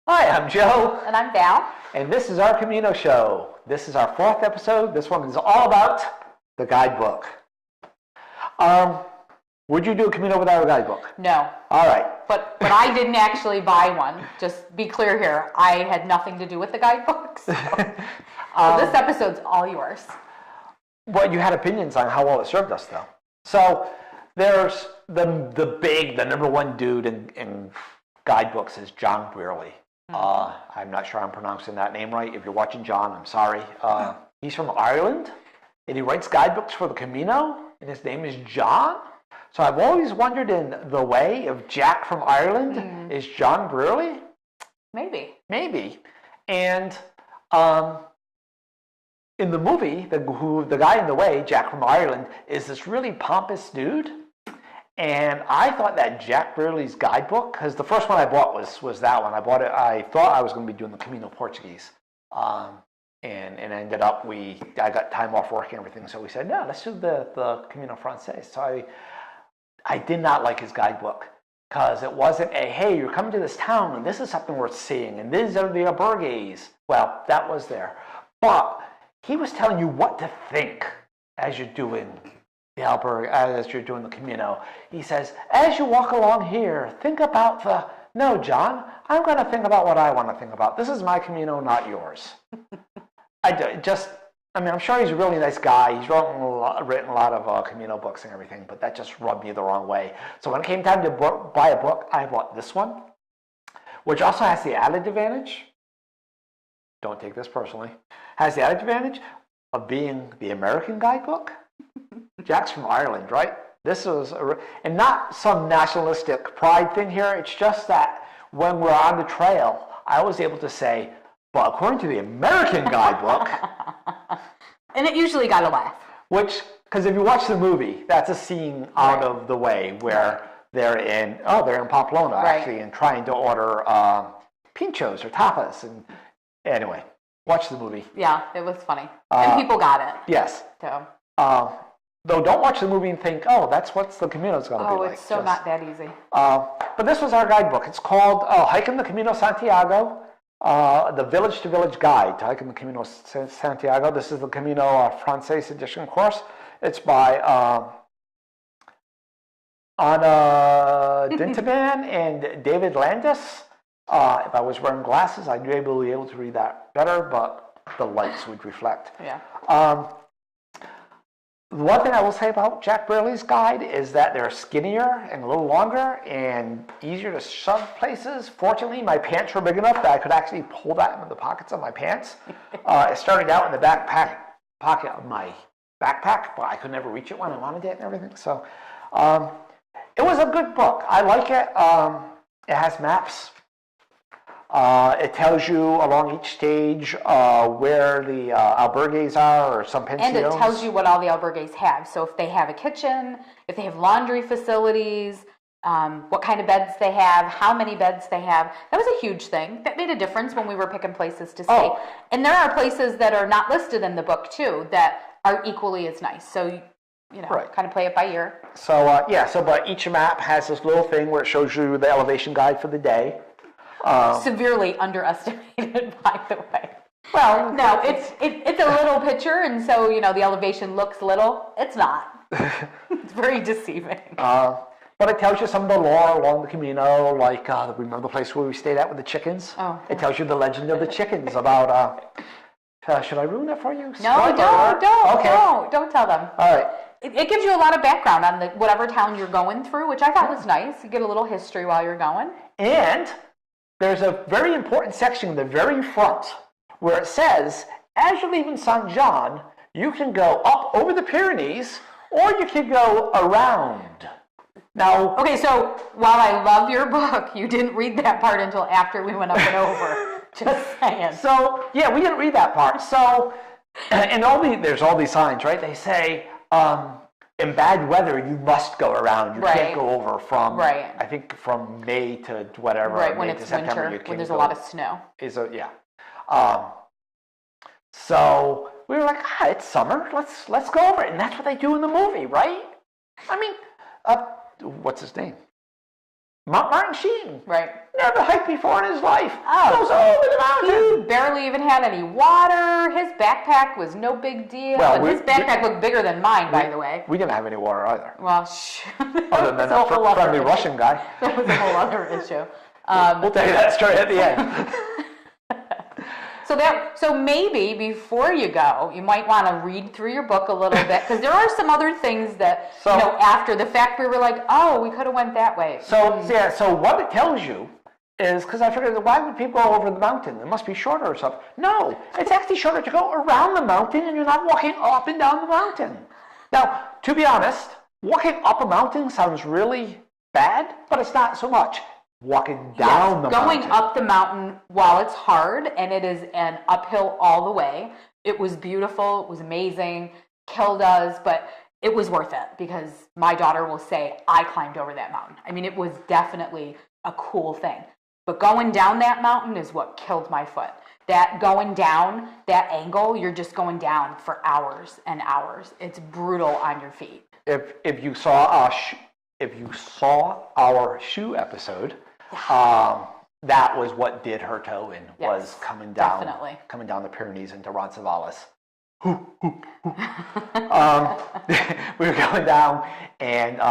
Hi, I'm Joe. And I'm Val. And this is our Camino show. This is our 4th episode. This one is all about the guidebook. Would you do a Camino without a guidebook? No. All right. But I didn't actually buy one. Just be clear here. I had nothing to do with the guidebook. So this episode's all yours. Well, you had opinions on how well it served us, though. So there's the number one dude in guidebooks is John Brearley. I'm not sure I'm pronouncing that name right. If you're watching John, I'm sorry. He's from Ireland, and he writes guidebooks for the Camino, and his name is John. So I've always wondered in the way of Jack from Ireland, is John Brearley? Maybe. And in the movie, the guy in the way, Jack from Ireland, is this really pompous dude. And I thought that Jack Brearley's guidebook, because the first one I bought was that one. I bought it. I thought I was going to be doing the Camino Portuguese, and ended up I got time off work and everything, so we said no, let's do the Camino Francés. So I did not like his guidebook because it wasn't hey, you're coming to this town and this is something worth seeing and these are the albergues. Well, that was there, but he was telling you what to think as you're doing the albergue, as you're doing the Camino. He says, as you walk along here, think about no, John, I'm going to think about what I want to think about. This is my Camino, not yours. I'm sure he's a really nice guy. He's written a lot of Camino books and everything, but that just rubbed me the wrong way. So when it came time to buy a book, I bought this one, which also has the added advantage, don't take this personally, has the added advantage of being the American guidebook. Jack's from Ireland, right? This was, and not some nationalistic pride thing here. It's just that when we're on the trail, I was able to say, but according to the American guidebook. And it usually got a laugh. Which, because if you watch the movie, that's a scene out of the way where they're in Pamplona, actually, and trying to order pinchos or tapas. And anyway, watch the movie. Yeah, it was funny. And people got it. Yes. So. Though don't watch the movie and think, that's what the Camino's going to be like. Oh, it's not that easy. But this was our guidebook. It's called Hiking the Camino Santiago, the Village to Village Guide to Hiking the Camino Santiago. This is the Camino Francés edition course. It's by Anna Dintaban and David Landis. If I was wearing glasses, I'd be able to read that better, but the lights would reflect. Yeah. One thing I will say about Jack Brearley's guide is that they're skinnier and a little longer and easier to shove places. Fortunately, my pants were big enough that I could actually pull that into the pockets of my pants. It started out in the pocket of my backpack, but I could never reach it when I wanted it and everything. So it was a good book. I like it. It has maps. It tells you along each stage where the albergues are or some pensions. And it tells you what all the albergues have. So if they have a kitchen, if they have laundry facilities, what kind of beds they have, how many beds they have. That was a huge thing. That made a difference when we were picking places to stay. Oh. And there are places that are not listed in the book, too, that are equally as nice. So, kind of play it by ear. So, but each map has this little thing where it shows you the elevation guide for the day. Severely underestimated, by the way. Well, no, it's a little picture, and so the elevation looks little. It's not. It's very deceiving. But it tells you some of the lore along the Camino, like remember the place where we stayed at with the chickens? Oh. It tells you the legend of the chickens about. Should I ruin it for you? No, don't tell them. All right. It gives you a lot of background on whatever town you're going through, which I thought was nice. You get a little history while you're going. And there's a very important section in the very front where it says, as you're leaving St. John, you can go up over the Pyrenees or you can go around. Now, okay, so while I love your book, you didn't read that part until after we went up and over. Just saying. So, yeah, we didn't read that part. So, and there's all these signs, right? They say, in bad weather, you must go around. You can't go over from, I think, from May to whatever. Right, May when it's to September, winter, when there's a lot of snow. So we were like, it's summer. Let's go over it. And that's what they do in the movie, right? I mean, what's his name? Mount Martin Sheen. Right. Never hiked before in his life. Oh. Goes over the mountain. He barely even had any water. His backpack was no big deal. Well, and his backpack looked bigger than mine, by the way. We didn't have any water either. Well, Other than that friendly Russian guy. That was a whole other issue. We'll tell you that story at the end. So maybe before you go, you might want to read through your book a little bit, because there are some other things that, after the fact, we were like, oh, we could have went that way. So what it tells you is, because I figured, why would people go over the mountain? It must be shorter or something. No, it's actually shorter to go around the mountain, and you're not walking up and down the mountain. Now, to be honest, walking up a mountain sounds really bad, but it's not so much. Walking down the mountain. Going up the mountain, while it's hard, and it is an uphill all the way, it was beautiful, it was amazing, killed us, but it was worth it, because my daughter will say, I climbed over that mountain. I mean, it was definitely a cool thing. But going down that mountain is what killed my foot. That going down, that angle, you're just going down for hours and hours. It's brutal on your feet. If you saw our shoe episode, that was what did her toe in, was coming down the Pyrenees into Roncesvalles. We were going down, and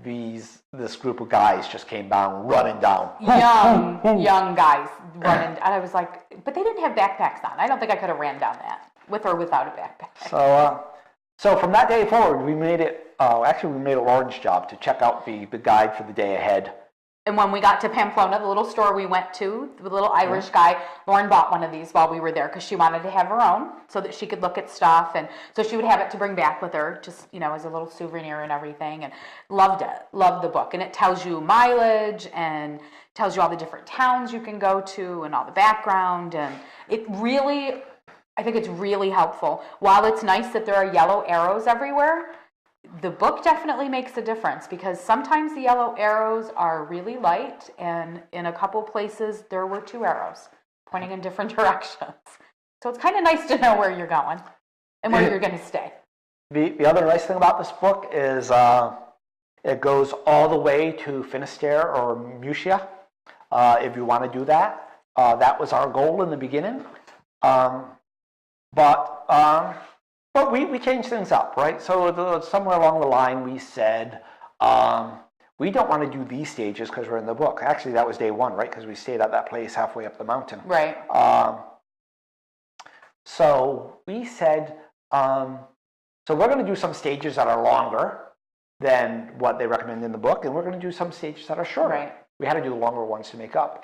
this group of guys just came down, running down. Young guys running. And I was like, but they didn't have backpacks on. I don't think I could have ran down that with or without a backpack. So from that day forward, we made it. Actually, we made a Lauren's job to check out the guide for the day ahead. And when we got to Pamplona, the little store we went to, the little Irish guy, Lauren bought one of these while we were there, because she wanted to have her own so that she could look at stuff. And so she would have it to bring back with her, just, as a little souvenir and everything. And loved it. Loved the book. And it tells you mileage and tells you all the different towns you can go to and all the background. And I think it's really helpful. While it's nice that there are yellow arrows everywhere, the book definitely makes a difference, because sometimes the yellow arrows are really light, and in a couple places there were 2 arrows pointing in different directions. So it's kind of nice to know where you're going and where you're going to stay. The other nice thing about this book is it goes all the way to Finisterre or Murcia, if you want to do that. That was our goal in the beginning. But we changed things up, right? So somewhere along the line we said, we don't want to do these stages because we're in the book. Actually, that was day 1, right? Because we stayed at that place halfway up the mountain. Right. So we said, so we're going to do some stages that are longer than what they recommend in the book, and we're going to do some stages that are shorter. Right. We had to do the longer ones to make up,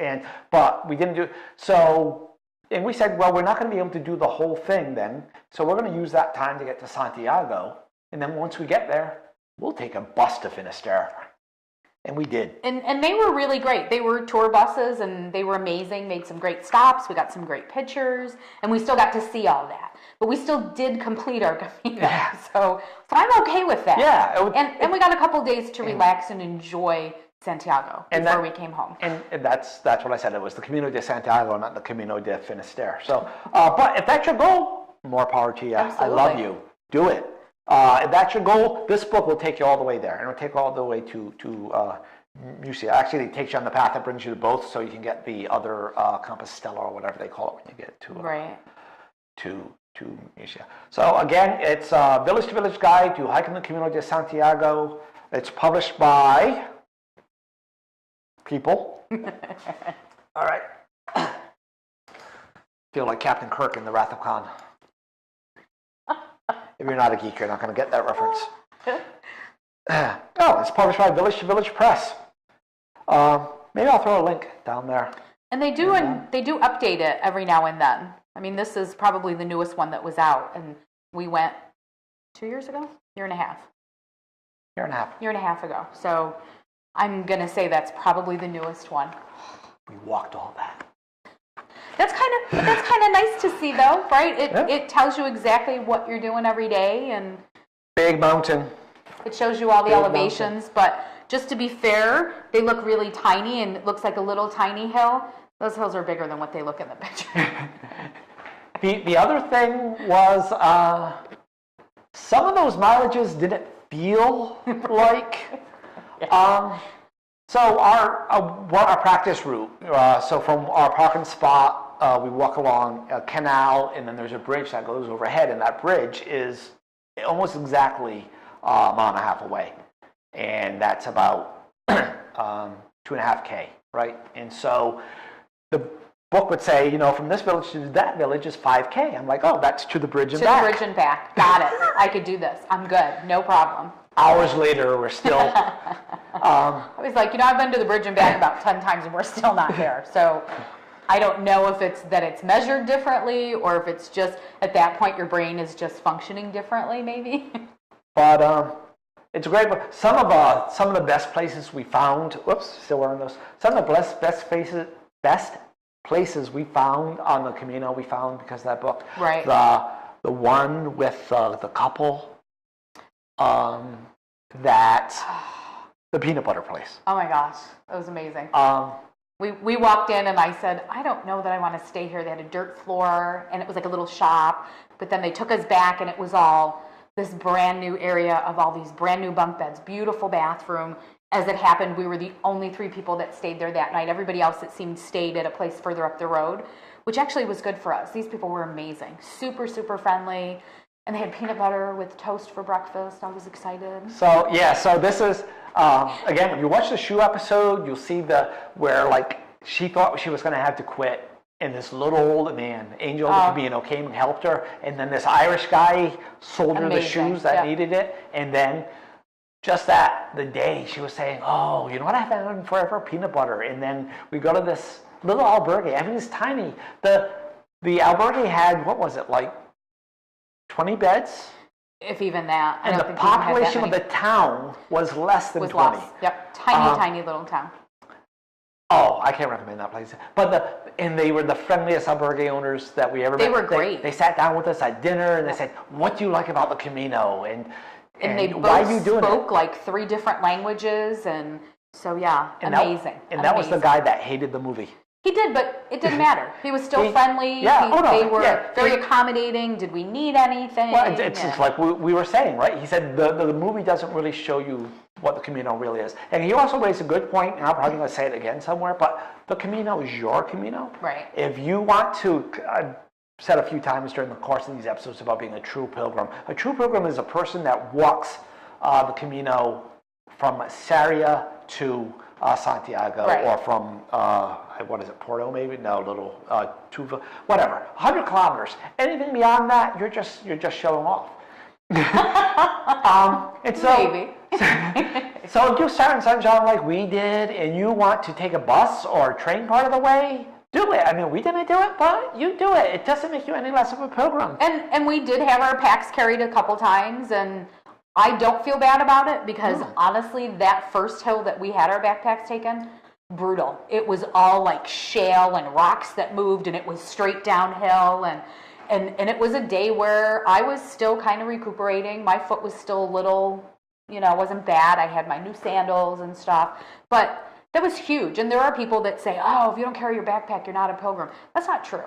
but we didn't do so. And we said, well, we're not going to be able to do the whole thing then, so we're going to use that time to get to Santiago, and then once we get there, we'll take a bus to Finisterre. And we did. And they were really great. They were tour buses, and they were amazing, made some great stops, we got some great pictures, and we still got to see all that. But we still did complete our Camino, yeah. So I'm okay with that. Yeah. And we got a couple days to relax and enjoy Santiago before we came home. And that's what I said. It was the Camino de Santiago, not the Camino de Finisterre. So, but if that's your goal, more power to you. Absolutely. I love you. Do it. If that's your goal, this book will take you all the way there, and it'll take you all the way to Murcia. Actually, it takes you on the path that brings you to both, so you can get the other Compostela or whatever they call it when you get to Murcia. So again, it's a village-to-village guide to hiking the Camino de Santiago. It's published by people. All right. Feel like Captain Kirk in The Wrath of Khan. If you're not a geek, you're not going to get that reference. Oh, it's published by Village to Village Press. Maybe I'll throw a link down there. And they do update it every now and then. I mean, this is probably the newest one that was out, and we went 2 years ago, year and a half. Year and a half ago. So I'm going to say that's probably the newest one. We walked all that. That's kind of nice to see, though, right? It tells you exactly what you're doing every day, and big mountain. It shows you all the elevations, but just to be fair, they look really tiny, and it looks like a little tiny hill. Those hills are bigger than what they look in the picture. The other thing was some of those mileages didn't feel like. So our practice route, so from our parking spot, we walk along a canal, and then there's a bridge that goes overhead, and that bridge is almost exactly a mile and a half away. And that's about 2.5K, right? And so the book would say, from this village to that village is 5K. I'm like, oh, that's to the bridge and back. To the bridge and back. Got it. I could do this. I'm good. No problem. Hours later, we're still... I was like, I've been to the bridge and back about 10 times and we're still not there. So I don't know if it's that it's measured differently or if it's just at that point your brain is just functioning differently, maybe. But it's a great book. Some of the best places we found. Whoops, still wearing those. Some of the best places we found on the Camino we found because of that book. Right. The one with the couple. The peanut butter place. Oh my gosh, that was amazing. We walked in and I said, I don't know that I want to stay here. They had a dirt floor and it was like a little shop, but then they took us back and it was all this brand new area of all these brand new bunk beds, beautiful bathroom. As it happened, we were the only 3 people that stayed there that night. Everybody else, it seemed, stayed at a place further up the road, which actually was good for us. These people were amazing, super, super friendly. And they had peanut butter with toast for breakfast. I was excited. So this is, again, if you watch the shoe episode, you'll see where she thought she was going to have to quit. And this little old man, Angel the Camino, came and helped her. And then this Irish guy sold her the shoes that needed it. And then just the day she was saying, oh, you know what I haven't had forever? Peanut butter. And then we go to this little albergue. I mean, it's tiny. The albergue had, what was it, 20 beds? If even that. And the population of the town was less than 20. Less. Yep. Tiny little town. Oh, I can't recommend that place. But they were the friendliest albergue owners that we ever met. They were great. They sat down with us at dinner and they said, what do you like about the Camino? And they both spoke 3 different languages. And so, amazing. That was the guy that hated the movie. He did, but it didn't matter. He was still friendly. They were very accommodating. Did we need anything? Well, it's just like we were saying, right? He said the movie doesn't really show you what the Camino really is. And he also raised a good point, and I'm probably going to say it again somewhere, but the Camino is your Camino. Right. If you want to, I've said a few times during the course of these episodes about being a true pilgrim. A true pilgrim is a person that walks the Camino from Sarria to Santiago, or from, Porto maybe? No, little Tuva, whatever. 100 kilometers. Anything beyond that, you're just showing off. And so, maybe. So if you start in San John like we did, and you want to take a bus or a train part of the way, do it. I mean, we didn't do it, but you do it. It doesn't make you any less of a pilgrim. And we did have our packs carried a couple times, and I don't feel bad about it because honestly, that first hill that we had our backpacks taken, brutal. It was all shale and rocks that moved, and it was straight downhill, and it was a day where I was still kind of recuperating. My foot was still a little, wasn't bad. I had my new sandals and stuff, but that was huge. And there are people that say, oh, if you don't carry your backpack, you're not a pilgrim. That's not true.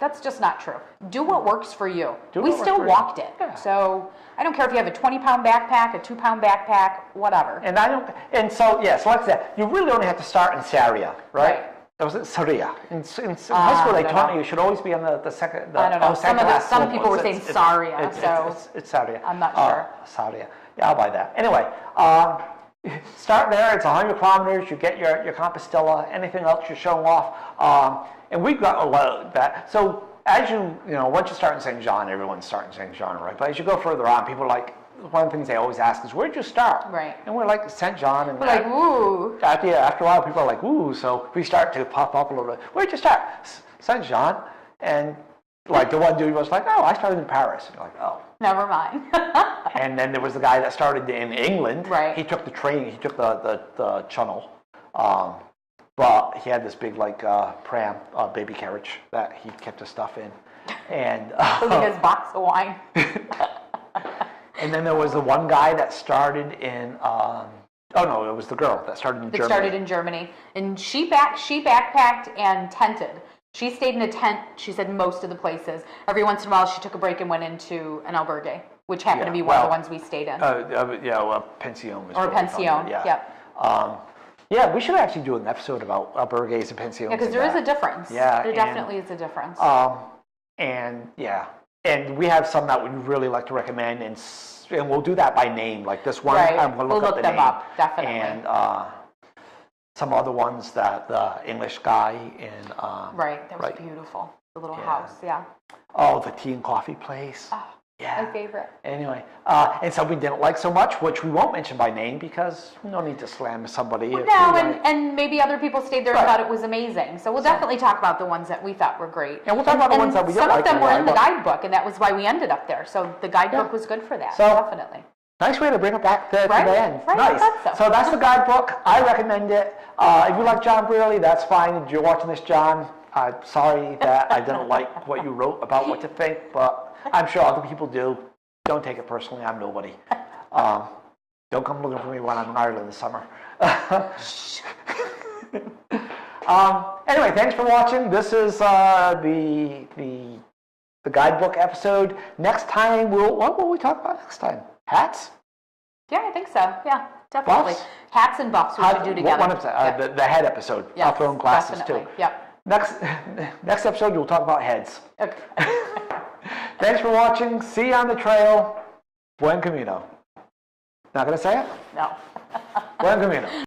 That's just not true. Do what works for you. We still walked it. Yeah. So I don't care if you have a 20-pound backpack, a 2-pound backpack, whatever. So like I said, you really only have to start in Sarria, right? That was Sarria. In high school, they taught me you should always be on the second. I don't know. Some people were saying Sarria, it's Sarria. I'm not sure. Sarria. Yeah, I'll buy that. Anyway, start there. It's 100 kilometers. You get your Compostela. Anything else, you're showing off. And we've got a lot of that. So as once you start in St. John, everyone's starting St. John, right? But as you go further on, people are one of the things they always ask is, where'd you start? Right. And we're like, St. John. And we're ooh. After a while, people are like, ooh. So we start to pop up a little bit. Where'd you start? St. John. And the one dude was like, oh, I started in Paris. And you're like, oh. Never mind. And then there was the guy that started in England. Right. He took the train. He took the channel. But he had this big pram, baby carriage that he kept his stuff in, and his box of wine. And then there was the one guy that started in. It was the girl that started in Germany. Started in Germany, and she backpacked and tented. She stayed in a tent. She said most of the places. Every once in a while, she took a break and went into an albergue, which happened to be one of the ones we stayed in. A pension. Or a pension. Yeah. Yep. Yeah, we should actually do an episode about Albergues and Pensiones. Yeah, because there is a difference. Yeah, there definitely is a difference. And yeah, and we have some that we'd really like to recommend, and we'll do that by name. Like this one, Right. I'm going to We'll look up look the them name. up, definitely. And some other ones that the English guy in Right, that was right. beautiful. The little Yeah. house, yeah. Oh, the tea and coffee place. Oh, Yeah. my favorite. Anyway, and some we didn't like so much, which we won't mention by name because no need to slam somebody. If No, we and, like. and maybe other people stayed there and Right. thought it was amazing. So we'll definitely talk about the ones that we thought were great. And we'll talk about the ones that we didn't some like. of them were in the but- guidebook, and that was why we ended up there. So the guidebook Yeah. was good for that, So- definitely. Nice way to bring it back to Right, the end. right, I Nice. thought so. That's the guidebook. I recommend it. If you like John Brearley, that's fine. If you're watching this, John, I'm sorry that I didn't like what you wrote about what to think, but I'm sure other people do. Don't take it personally. I'm nobody. Don't come looking for me when I'm in Ireland this summer. Anyway, thanks for watching. This is the guidebook episode. Next time, what will we talk about next time? Hats? Yeah, I think so. Yeah, definitely. Buffs? Hats and buffs we should do together. What one episode? Yeah. The head episode. Yes, I'll throw in glasses definitely. too. Yep. Next episode, we'll talk about heads. Okay. Thanks for watching. See you on the trail. Buen camino. Not going to say it? No. Buen camino.